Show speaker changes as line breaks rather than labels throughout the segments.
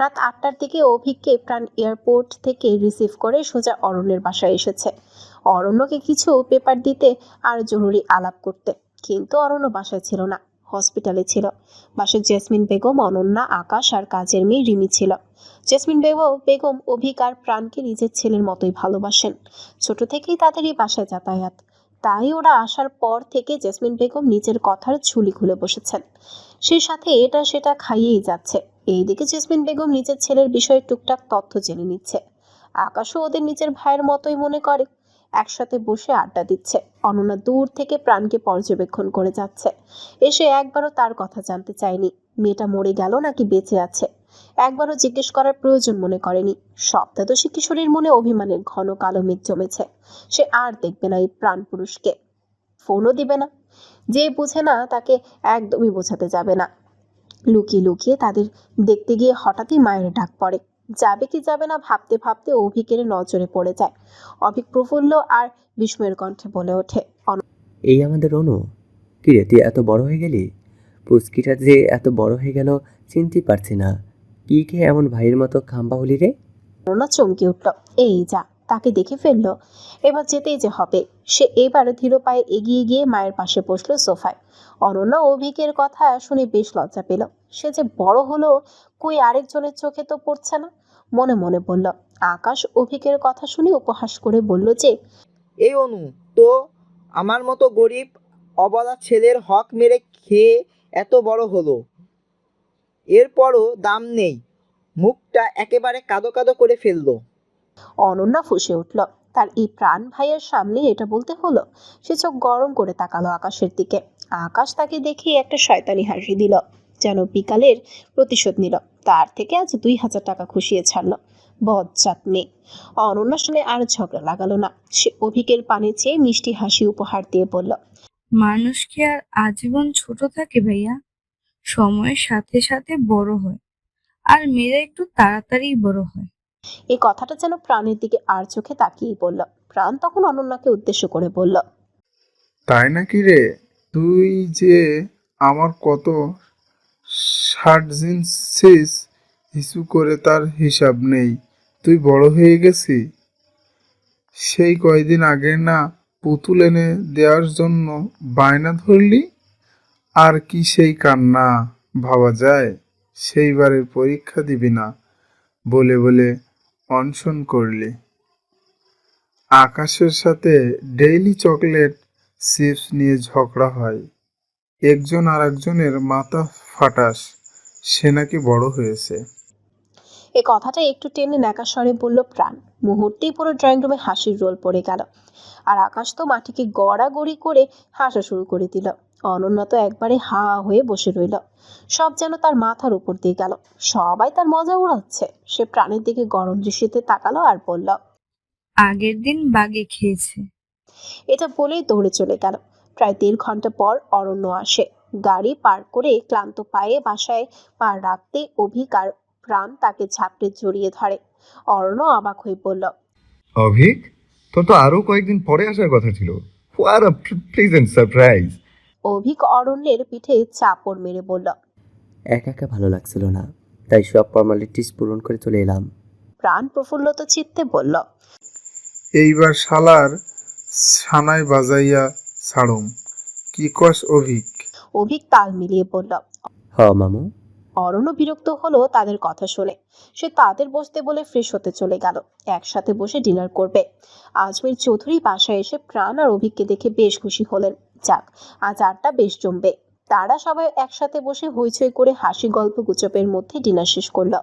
রাত 8টার দিকে অভিককে প্রাণ এয়ারপোর্ট থেকে রিসিভ করে সোজা অরণ্যের বাসায় এসেছে অরণ্যকে কিছু পেপার দিতে আর জরুরি আলাপ করতে। কিন্তু অরণ্য বাসায় ছিল না, হসপিটালে ছিল। বাসায় জেসমিন বেগম, অনন্যা, আকাশ আর কাজের মেয়ে রিমি ছিল। জেসমিন বেগম অভিক আর প্রাণকে নিজের ছেলের মতোই ভালোবাসেন। ছোট থেকেই তাদের এই বাসায় যাতায়াত, তাই ওরা আসার পর থেকে জেসমিন বেগম নিজের কথার ঝুলি খুলে বসেছেন। সেই সাথে এটা সেটা খাইয়েই যাচ্ছে। এইদিকে জেসমিন বেগম নিজের ছেলের বিষয়ে টুকটাক তথ্য জেনে নিচ্ছে। আকাশও ওদের নিজের ভাইয়ের মতোই মনে করে। একসাথে বসে আড্ডা দিচ্ছে। অনন্যা দূর থেকে প্রাণকে পর্যবেক্ষণ করে যাচ্ছে। এসে একবারও তার কথা জানতে চায়নি, মেয়েটা মরে গেল নাকি বেঁচে আছে। একবারও জিজ্ঞেস করার প্রয়োজন মনে করেনি। সপ্তাদশী কিশোরীর মনে অভিমানের ঘন কালো মেঘ জমেছে। সে আর দেখবে না এই প্রাণ পুরুষকে, ফোনও দিবে না। যে বুঝে না তাকে একদমই বোঝাতে যাবে না। লুকিয়ে লুকিয়ে তাদের দেখতে গিয়ে হঠাৎই মায়ের ডাক পড়ে। যাবে কি যাবে না ভাবতে ভাবতে অভিকের নজরে পড়ে যায়। অভিক প্রফুল্ল আর বিস্ময়ের কণ্ঠে বলে ওঠে,
এই আমাদের অনু, কি রে তুই এত বড় হয়ে গেলি? পুচকিটা যে এত বড় হয়ে গেল চিনতে পারছি না। কি খেয়ে এমন ভাইয়ের মতো খাম্বা হলি রে?
অনন্যা চমকে উঠল। এই যা, তাকে দেখে ফেললো। এবার যেতেই যে হবে। সে এবার ধীর পায়ে এগিয়ে গিয়ে মায়ের পাশে বসলো সোফায়। অনন্যা অভিকের কথা শুনে বেশ লজ্জা পেল। সে যে বড় হলো, কই আরেকজনের চোখে তো পড়ছে না। মনে মনে বলল। আকাশ অভিকের কথা শুনে উপহাস করে বলল যে,
এই অনু তো আমার মতো গরিব অবলা ছেলের হক মেরে খেয়ে এত বড় হলো, এরপরও দাম নেই। মুখটা একেবারে কাদো কাদো করে ফেললো।
অনন্যা ফুঁসে উঠল। তার এই প্রাণ ভাইয়ের সামনে এটা বলতে হলো। সে চোখ গরম করে তাকালো আকাশের দিকে। আকাশ তাকে দেখে একটা শয়তানি হাসি দিল, যেন বিকালের প্রতিশোধ নিল। তার থেকে আজ 2000 টাকা খুশিয়ে ছাড়লো। বজ্জাত মেয়ে। অনন্যা শুনে আর ঝগড়া লাগালো না। সে অভিকের পানে চেয়ে মিষ্টি হাসি উপহার দিয়ে বলল,
মানুষ কি আর আজীবন ছোট থাকে ভাইয়া? সময়ের সাথে সাথে বড় হয়, আর মেয়েরা একটু তাড়াতাড়ি বড় হয়।
এই কথাটা যেন প্রাণের দিকে আর চোখে তাকিয়ে বলল। প্রাণ তখন অনন্যাকে উদ্দেশ্য করে বলল,
তাই নাকি রে? তুই যে আমার কত সার্জিনসিস হিসু করে তার হিসাব নেই। তুই বড় হয়ে গেছি। সেই কয়দিন আগে না পুতুল এনে দেওয়ার জন্য বায়না ধরলি? আর কি সেই কান্না ভাবা যায়? সেইবারের পরীক্ষা দিবি না বলে বলে অনশন করলি। আকাশের সাথে ডেইলি চকলেট চিপস নিয়ে ঝগড়া হয়। একজন আর একজনের মাথা ফাটাস। সে নাকি বড় হয়েছে।
এ কথাটা একটু টেনে ন্যাকা স্বরে বলল প্রাণ। মুহূর্তেই পুরো ড্রয়িং রুমে হাসির রোল পড়ে গেল। আর আকাশ তো মাটিকে গড়াগড়ি করে হাসা শুরু করে দিল। অনন্যা তো একবারে হা হয়ে বসে রইল। সব যেন তার মাথার উপর দিয়ে গেল। সবাই তার মজা উড়াচ্ছে। সে প্রাণের দিকে গরম দৃষ্টিতে তাকালো আর বলল,
আগের দিন বাগে খেয়েছে।
এটা বলেই দৌড়ে চলে গেল। প্রায় 1.5 ঘন্টা পর অরণ্য আসে। গাড়ি পার করে ক্লান্ত পায়ে বাসায় পা রাখতেই অভিক আর প্রাণ তাকে ঝাপটে জড়িয়ে ধরে। অরণ্য অবাক হয়ে বলল,
অভিক, তোর তো আরো কয়েকদিন পরে আসার কথা ছিল। What a pleasant surprise.
Avik অরণ্যের পিঠে চাপড় মেরে বলল।
একা একা ভালো লাগছিল না, তাই সব ফর্মালিটিস পূরণ করে চলে এলাম।
প্রাণ প্রফুল্লত চিত্তে বলল,
এইবার শালার সানাই বাজাইয়া ছাড়ুম। কি কস অভিক?
অভিক তাল মিলিয়ে বলল।
হ মামু।
অরণ্য বিরক্ত হলো তাদের কথা শুনে। সে তাদের বসতে বলে ফ্রেশ হতে চলে গেল। একসাথে বসে ডিনার করবে। আজমির চৌধুরী বাসায় এসে প্রাণ আর অভিককে দেখে বেশ খুশি হলেন। যাক, আজ আড্ডা বেশ জমবে। তারা সবাই একসাথে বসে হইচই করে হাসি গল্প গুজবের মধ্যে ডিনার শেষ করলো।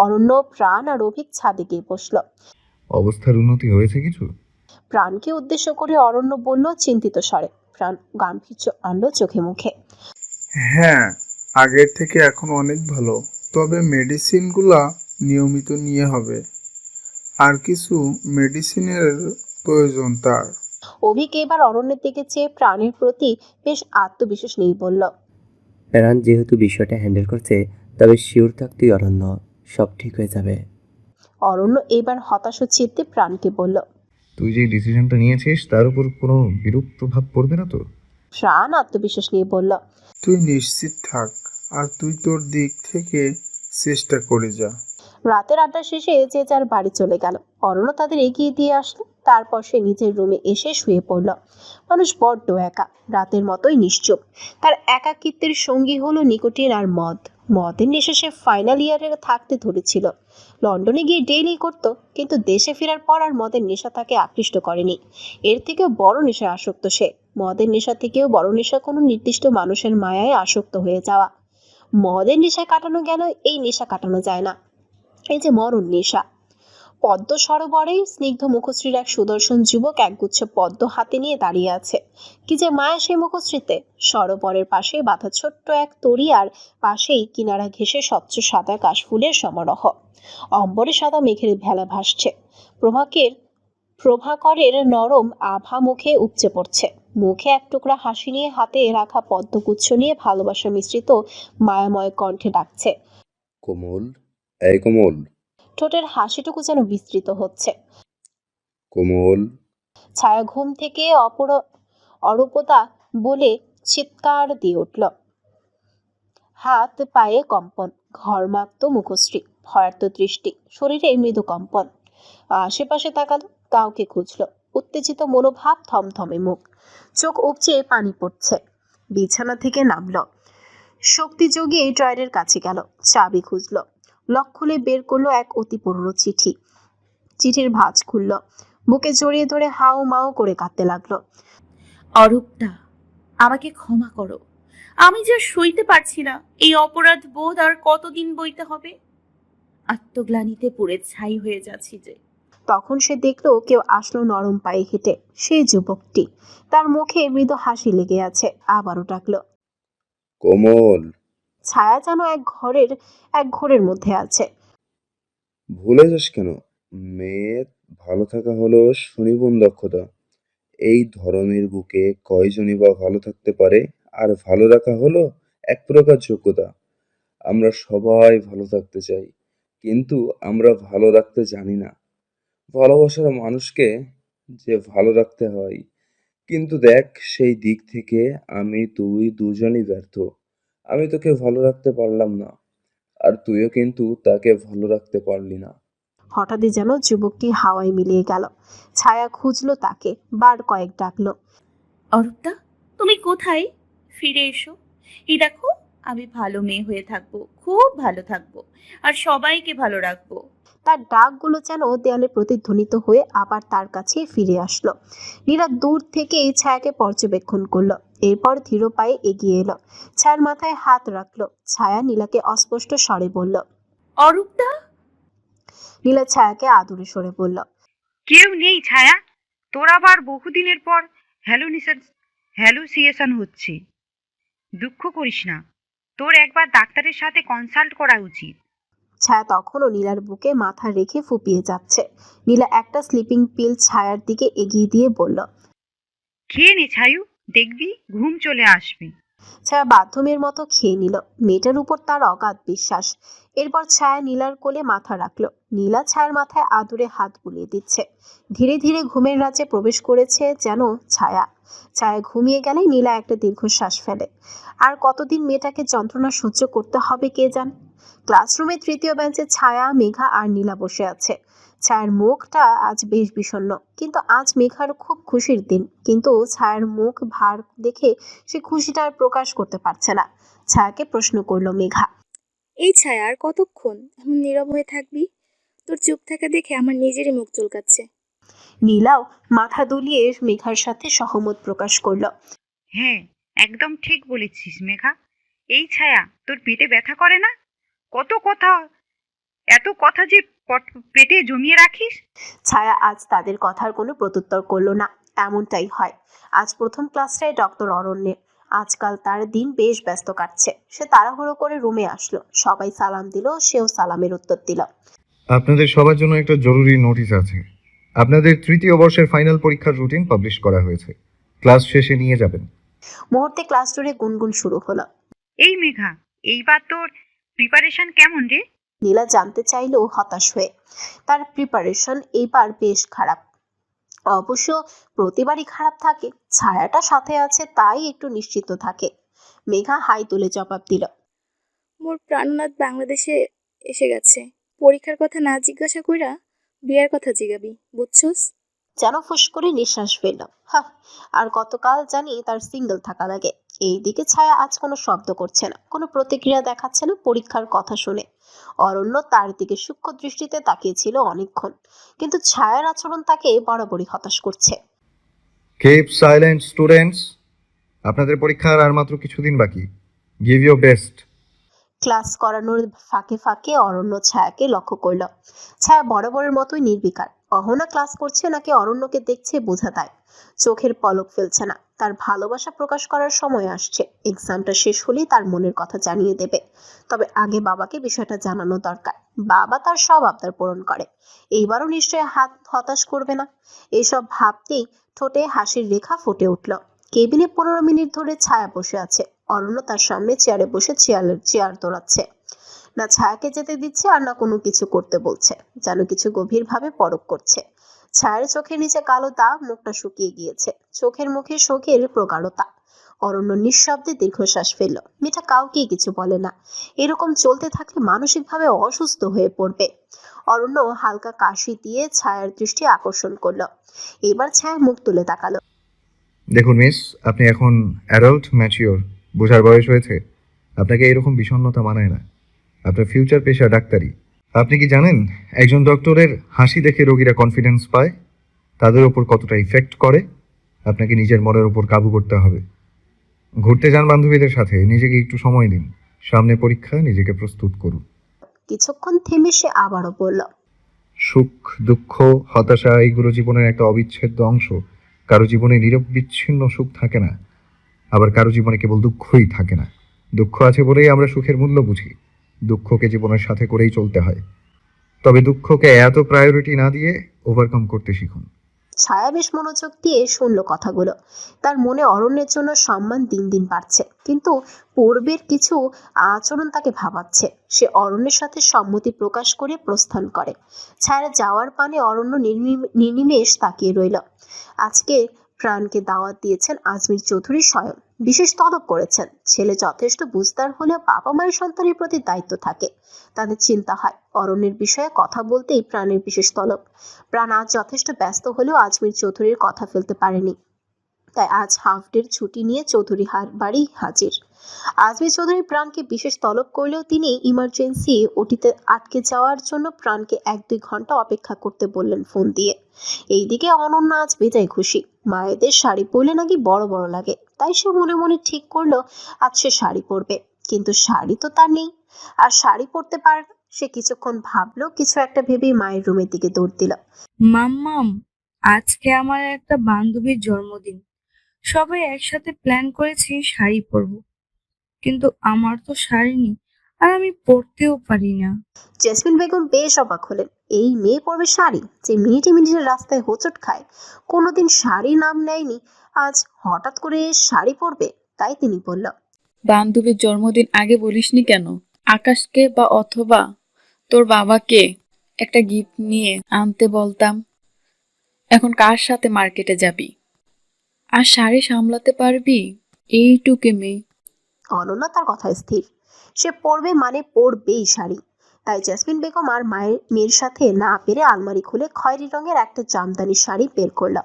অরণ্য, প্রাণ আর অভিক ছাদে গিয়ে বসলো।
অবস্থার উন্নতি হয়েছে কিছু?
প্রাণকে উদ্দেশ্য করে অরণ্য বলল চিন্তিত স্বরে। প্রাণ গাম্ভীর্য আনলো চোখে মুখে।
হ্যাঁ, আগের থেকে এখন অনেক ভালো। তবে মেডিসিনগুলা নিয়মিত নিয়ে হবে। আর কিছু মেডিসিনের প্রয়োজন তার।
অভিক এবার অরণ্যের দিকে চেয়ে প্রাণের প্রতি বেশ আত্মবিশ্বাস নেই বলল,
প্রাণ যেহেতু বিষয়টা হ্যান্ডেল করছে, তবে শিওর থাকতেই অরণ্য, সব ঠিক হয়ে যাবে।
অরণ্য এবার হতাশ চিত্তে প্রাণকে বলল।
তুই যে ডিসিশনটা নিয়েছিস তার উপর কোনো বিরূপ প্রভাব পড়বে না তো?
প্রাণ আত্মবিশ্বাস নিয়ে বলল,
তুই নিশ্চিত থাক। আর তুই তোর দিক থেকে চেষ্টা করে যা।
রাতের আড্ডা শেষে যে যার বাড়ি চলে গেল। অরণ্য তাদের এগিয়ে দিয়ে আসলো। তারপর সে নিজের রুমে এসে শুয়ে পড়ল। মানুষ বড্ড একা, রাতের মতোই নিশ্চুপ। তার একাকিত্বের সঙ্গী হলো নিকোটিন আর মদ। মদের নেশা সে ফাইনাল ইয়ারে থাকতে ধরেছিল। লন্ডনে গিয়ে ডেইলি করত, কিন্তু দেশে ফেরার পর আর মদের নেশা তাকে আকৃষ্ট করেনি। এর থেকেও বড় নেশায় আসক্ত সে। মদের নেশা থেকেও বড় নেশা কোনো নির্দিষ্ট মানুষের মায়ায় আসক্ত হয়ে যাওয়া। মদের নেশায় কাটানো গেল, এই নেশা কাটানো যায় না। এই যে মরণ নেশা। পদ্ম সরোবরে স্নিগ্ধ মুখশ্রীর এক সুদর্শন যুবক একগুচ্ছ পদ্ম হাতে নিয়ে দাঁড়িয়ে আছে। কি যে মায়া সেই মুখশ্রীতে। সরোবরের পাশে বাঁধা ছোট্ট এক তরি, আর পাশেই কিনারা ঘেঁষে স্বচ্ছ সাদা কাশফুলের সমারোহ। অম্বরে সাদা মেঘের ভেলা ভাসছে। প্রভাকরের নরম আভা মুখে উপচে পড়ছে। মুখে এক টুকরা হাসি নিয়ে হাতে রাখা পদ্মগুচ্ছ নিয়ে ভালোবাসা মিশ্রিত মায়াময় কণ্ঠে ডাকছে।
কোমল, এই কোমল,
ঠোঁটের হাসিটুকু যেন বিস্তৃত হচ্ছে।
কোমল।
ছায়া ঘুম থেকে অরূপতা বলে চিৎকার দিয়ে উঠল। হাত পায়ে কম্পন, ঘর্মাক্ত মুখশ্রী, ভয়ার্ত দৃষ্টি, শরীরে মৃদু কম্পন। আশেপাশে তাকালো, কাউকে খুঁজলো। উত্তেজিত মনোভাব, থমথমে মুখ, চোখ উপচে পানি পড়ছে। বিছানা থেকে নামলো, শক্তি জগিয়ে ড্রয়ারের কাছে গেল, চাবি খুঁজলো। লক খুলে বের করলো এক অতি পুরনো চিঠি। চিঠির ভাঁজ খুলল, বুকে জড়িয়ে ধরে হাউ মাউ করে কাঁদতে লাগলো।
অরূপদা, আমাকে ক্ষমা করো। আমি যে সইতে পারছি না এই অপরাধ বোধ। আর কতদিন বইতে হবে? আত্মগ্লানিতে পুড়ে ছাই হয়ে যাচ্ছি যে।
তখন সে দেখলো কেউ আসলো নরম পায়ে হেঁটে। সেই যুবকটি, তার মুখে মৃদু হাসি লেগে আছে। আবারও ডাকলো।
কোমল,
ছায়া যেন এক ঘোরের মধ্যে আছে।
ভুলে যাস কেন? মেয়ে ভালো থাকা হলো সুনিপুণ দক্ষতা। এই ধরনের বুকে কয়জনই বা ভালো থাকতে পারে? আর ভালো রাখা হলো এক প্রকার যোগ্যতা। আমরা সবাই ভালো থাকতে চাই, কিন্তু আমরা ভালো রাখতে জানি না। ভালোবাসার মানুষকে যে ভালো রাখতে হয়, কিন্তু দেখ, সেই দিক থেকে আমি তুই দুজনই ব্যর্থ। আমি তোকে ভালো রাখতে পারলাম না, আর তুইও কিন্তু তাকে ভালো রাখতে পারলি না।
হঠাৎই যেন যুবকটি হাওয়ায় মিলিয়ে গেল। ছায়া খুঁজলো তাকে, বার কয়েক ডাকলো।
অরূপদা, তুমি কোথায়? ফিরে এসো। এই দেখো, আমি ভালো মেয়ে হয়ে থাকবো, খুব ভালো থাকবো, আর সবাইকে ভালো রাখবো।
তার ডাকগুলো যেন দেয়ালে প্রতিধ্বনিত হয়ে আবার তার কাছে ফিরে আসলো। নীরা দূর থেকে এই ছায়াকে পর্যবেক্ষণ করলো, এরপর ধীর পায়ে এগিয়ে এলো। ছায়ার মাথায় হাত রাখলো। ছায়া নীলাকে অস্পষ্ট স্বরে বলল।
অরূপদা।
নীলা ছায়াকে আদুরে সরে বলল।
কেউ নেই ছায়া, তোর আবার বহুদিনের পর হ্যালুসিয়েশন হচ্ছে। দুঃখ করিস না, তোর একবার ডাক্তারের সাথে কনসাল্ট করা উচিত।
ছায়া তখনও নীলার বুকে মাথা রেখে ফুপিয়ে যাচ্ছে। নীলা একটা স্লিপিং পিল ছায়ার দিকে এগিয়ে দিয়ে বলল।
খেয়ে নে ছায়ু, দেখবি ঘুম চলে আসবে।
ছায়া বাথরুমের মতো খেয়ে নিল। মেয়েটার উপর তার অগাধ বিশ্বাস। এরপর ছায়া নীলার কোলে মাথা রাখলো। নীলা ছায়ার মাথায় আদুরে হাত বুলিয়ে দিচ্ছে। ধীরে ধীরে ঘুমের রাজ্যে প্রবেশ করেছে যেন ছায়া। ছায়া ঘুমিয়ে গেলে নীলা একটা দীর্ঘশ্বাস ফেলে। আর কতদিন মেয়েটাকে যন্ত্রণা সহ্য করতে হবে কে জানে। ক্লাসরুমে তৃতীয় বেঞ্চে ছায়া, মেঘা আর নীলা বসে আছে। ছায়ার মুখটা আজ বেশ বিষণ্ণ, কিন্তু আজ মেঘার খুব খুশির দিন। কিন্তু ছায়ার মুখ ভার দেখে সে খুশিটা আর প্রকাশ করতে পারছে না। ছায়াকে প্রশ্ন করলো মেঘা।
এই ছায়া, আর কতক্ষণ এমন নীরব হয়ে থাকবি? তোর চুপ থাকা দেখে আমার নিজেরই মুখ চুলকাচ্ছে।
নীলাও মাথা দুলিয়ে মেঘার সাথে সহমত প্রকাশ করলো।
হ্যাঁ, একদম ঠিক বলেছিস মেঘা। এই ছায়া, তোর পেটে ব্যথা করে না? এত কথা যে পেটে জমিয়ে রাখিস।
ছায়া আজ তাদের কথার কোনো প্রত্যুত্তর করলো না। এমনটাই হয়। আজ প্রথম ক্লাসটাই ডক্টর অরণ্যের। আজকাল তার দিন বেশ ব্যস্ত কাটছে। সে তাড়াহুড়ো করে রুমে আসলো। সবাই সালাম দিল, সেও সালামের উত্তর দিল।
আপনাদের সবার জন্য একটা জরুরি নোটিশ আছে। আপনাদের তৃতীয় বর্ষের ফাইনাল পরীক্ষার রুটিন পাবলিশ করা হয়েছে। ক্লাস শেষে নিয়ে যাবেন।
মুহূর্তে ক্লাস জুড়ে গুনগুন শুরু হলো।
এই মেঘা, এইবার তোর প্রিপারেশন কেমন রে?
নীলা জানতে চাইলো হতাশ হয়ে। তার প্রিপারেশন এইবার বেশ খারাপ। অবশ্য প্রতিবারই খারাপ থাকে। ছায়াটা সাথে আছে তাই একটু নিশ্চিত থাকে। মেঘা হাই তুলে জবাব দিল।
মোর প্রাণনাথ বাংলাদেশে এসে গেছে। পরীক্ষার কথা না জিজ্ঞাসা কইরা বিয়ার কথা জিগাবি, বুঝছস?
যেন ফুস করে নিঃশ্বাস ফেলল। হা, আর গতকাল জানি তার সিঙ্গেল থাকা লাগে। এইদিকে ছায়া আজ কোনো শব্দ করছে না, কোনো প্রতিক্রিয়া দেখাচ্ছে না পরীক্ষার কথা শুনে। অরণ্য তার দিকে সূক্ষ্ম দৃষ্টিতে তাকিয়েছিল অনেকক্ষণ, কিন্তু ছায়ার আচরণ তাকে বরাবরই হতাশ করছে।
কিপ সাইলেন্ট স্টুডেন্টস, আপনাদের পরীক্ষার আর মাত্র কিছুদিন বাকি। Give your best.
ক্লাস করানোর ফাঁকে ফাঁকে অরণ্য ছায়াকে লক্ষ্য করল। ছায়া বরাবরের মতোই নির্বিকার। অহনা ক্লাস করছে নাকি অরণ্যকে দেখছে বোঝা দেয়। চোখের পলক ফেলছে না। তার ভালোবাসা প্রকাশ করার সময় আসছে। এক্সামটা শেষ হলেই তার মনের কথা জানিয়ে দেবে। তবে আগে বাবাকে বিষয়টা জানানো দরকার। বাবা তার সব আবদার পূরণ করে। এইবারও নিশ্চয়ই হতাশ করবে না। এইসব ভাবতেই ঠোঁটে হাসির রেখা ফুটে উঠল। কেবিনে 15 মিনিট ধরে ছায়া বসে আছে। অরণ্য তার সামনে চেয়ারে বসে চেয়ার দোলাচ্ছে। না ছায়াকে যেতে দিচ্ছে আর না কোনো কিছু করতে বলছে, যেন কিছু গভীরভাবে পরখ করছে। ছায়ার চোখের নিচে কালো দাগ, মুখটা শুকিয়ে গিয়েছে। চোখের মুখে শোকের প্রগাঢ়তা। অরণ্য নিঃশব্দে দীর্ঘশ্বাস ফেলল। মেয়েটা কাউকেই কিছু বলে না। এরকম চলতে থাকলে মানসিকভাবে অসুস্থ হয়ে পড়বে। অরণ্য হালকা কাশি দিয়ে ছায়ার দৃষ্টি আকর্ষণ করলো। এবার ছায়া মুখ তুলে তাকালো।
দেখুন মিস, আপনি এখন অ্যাডাল্ট, ম্যাচিওর, বোঝার বয়স হয়েছে। আপনাকে এরকম বিষণ্ণতা মানায় না। আপনার ফিউচার পেশা ডাক্তারি। আপনি কি জানেন একজন ডক্টরের হাসি দেখে রোগীরা কনফিডেন্স পায়? তাদের ওপর কতটা ইফেক্ট করে? আপনাকে নিজের মনের ওপর কাবু করতে হবে। ঘুরতে যান বান্ধবীদের সাথে, নিজেকে একটু সময় দিন। সামনে পরীক্ষা, নিজেকে প্রস্তুত করুন।
কিছুক্ষণ থেমে সে আবারও বলল,
সুখ, দুঃখ, হতাশা এগুলো জীবনের একটা অবিচ্ছেদ্য অংশ। কারো জীবনে নিরবিচ্ছিন্ন সুখ থাকে না, আবার কারো জীবনে কেবল দুঃখই থাকে না। দুঃখ আছে বলেই আমরা সুখের মূল্য বুঝি। দুঃখকে জীবনের সাথে করেই চলতে হয়। তবে দুঃখকে এত প্রায়োরিটি না দিয়ে ওভারকাম করতে শিখুন।
ছায়া বেশ মনোযোগ দিয়ে শুনল কথাগুলো। তার মনে অরণ্যের জন্য সম্মান দিন দিন বাড়ছে, কিন্তু পূর্বের কিছু আচরণ তাকে ভাবাচ্ছে। সে অরণ্যের সাথে সম্মতি প্রকাশ করে প্রস্থান করে। ছায়া যাওয়ার পানে অরণ্য নির্নিমেষ তাকিয়ে রইল। আজকে প্রাণকে দাওয়াত দিয়েছেন আজমির চৌধুরী স্বয়ং। বিশেষ তলব করেছেন। ছেলে যথেষ্ট বুঝদার হলেও বাবা মায়ের সন্তানের প্রতি দায়িত্ব থাকে। তাদের চিন্তা হয় অরণ্যের বিষয়ে কথা বলতেই প্রাণের বিশেষ তলব। প্রাণ আজ যথেষ্ট ব্যস্ত হলেও আজমির চৌধুরীর কথা ফেলতে পারেনি। তাই আজ হাফ ডের ছুটি নিয়ে চৌধুরী বাড়ি হাজির। আজমির চৌধুরী প্রাণকে বিশেষ তলব করলেও তিনি ইমার্জেন্সি ওটিতে আটকে যাওয়ার জন্য প্রাণকে 1-2 ঘন্টা অপেক্ষা করতে বললেন ফোন দিয়ে। এইদিকে অনন্য আজ বেজায় খুশি। মায়েদের শাড়ি পরলে নাকি বড় বড় লাগে, তাই সে মনে মনে ঠিক করলো আজ সে শাড়ি পরবে। কিন্তু শাড়ি তো তার নেই, আর শাড়ি পরতে পারে না। সে কিছুক্ষণ ভাবলো, কিছু একটা ভেবেই মায়ের রুমের দিকে দৌড় দিল।
মাম্মাম, আজকে আমার একটা বান্ধবীর জন্মদিন। সবাই একসাথে প্ল্যান করেছি শাড়ি পরবো, কিন্তু আমার তো শাড়ি নেই, আর আমি পরতেও পারি না।
জেসমিন বেগম বেশ অবাক হলেন। এই মেয়ে পরবে শাড়ি, যে মিনিটে মিনিটে রাস্তায় হোঁচট খায়, কোনোদিন শাড়ি নাম নেয়নি, আজ হঠাৎ করে শাড়ি পরবে। তাই তিনি বলল,
বান্ধবীর জন্মদিন আগে বলিসনি কেন? আকাশকে বা অথবা তোর বাবাকে একটা গিফট নিয়ে আনতে বলতাম। এখন কার সাথে মার্কেটে যাবি? আর শাড়ি সামলাতে পারবি? এইটুকে মেয়ে।
অনন্যা তার কথায় স্থির। সে পরবে মানে পরবেই শাড়ি। তাই জেসমিন বেগম আর মেয়ের সাথে না পেরে আলমারি খুলে খয়েরি রঙের একটা জামদানি শাড়ি বের করল।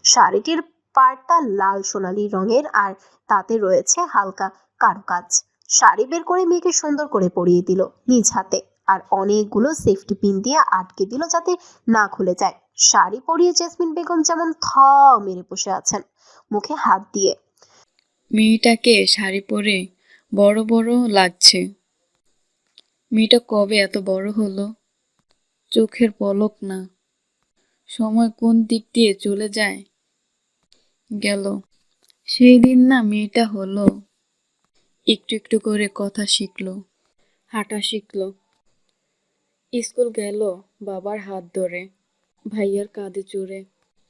শাড়িটির পাড়টা লাল সোনালী রঙের, আর তাতে রয়েছে হালকা কারুকাজ। শাড়ি বের করে মেয়েকে সুন্দর করে পরিয়ে দিল নিজ হাতে, আর অনেকগুলো সেফটি পিন দিয়ে আটকে দিল যাতে না খুলে যায়। শাড়ি পরিয়ে জেসমিন বেগম যেমন থ মেরে বসে আছেন, মুখে হাত দিয়ে।
মেয়েটাকে শাড়ি পরে বড় বড় লাগছে। মেয়েটা কবে এত বড় হলো? চোখের পলক না, সময় কোন দিক দিয়ে চলে যায় গেল। সেই দিন না মেয়েটা হলো, একটু একটু করে কথা শিখলো, হাঁটা শিখলো, স্কুল গেল বাবার হাত ধরে, ভাইয়ার কাঁধে চড়ে,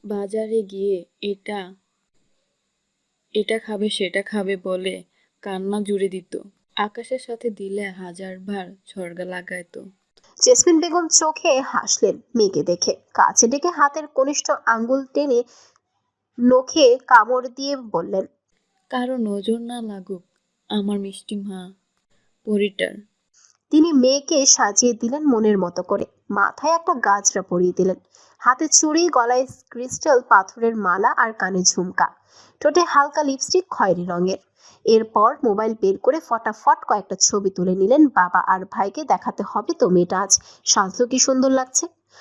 বাজারে গিয়ে এটা এটা খাবে সেটা খাবে বলে কান্না জুড়ে দিত। আকাশের সাথে দিলে 1000 বার ঝরগা লাগাইতো।
জেসমিন বেগম চোখে হাসলেন মেয়েকে দেখে। কাছে ডেকে হাতের কনিষ্ঠ আঙ্গুল টেনে নখে কামড় দিয়ে বললেন,
কারো নজর না লাগুক আমার মিষ্টি মা পরিটার।
তিনি মেয়েকে সাজিয়ে দিলেন মনের মতো করে। মাথায় একটা গাজরা পরিয়ে দিলেন, হাতে চুড়ি, গলায় ক্রিস্টাল পাথরের মালা আর কানে ঝুমকা, ঠোঁটে হালকা লিপস্টিক খয়েরি রঙের। এরপর মোবাইল বের করে ফটাফট কয়েকটা ছবি তুলে নিলেন। বাবা আর ভাইকে দেখাতে হবে তো মেয়েটা আজ সাজলো কি সুন্দর লাগছে।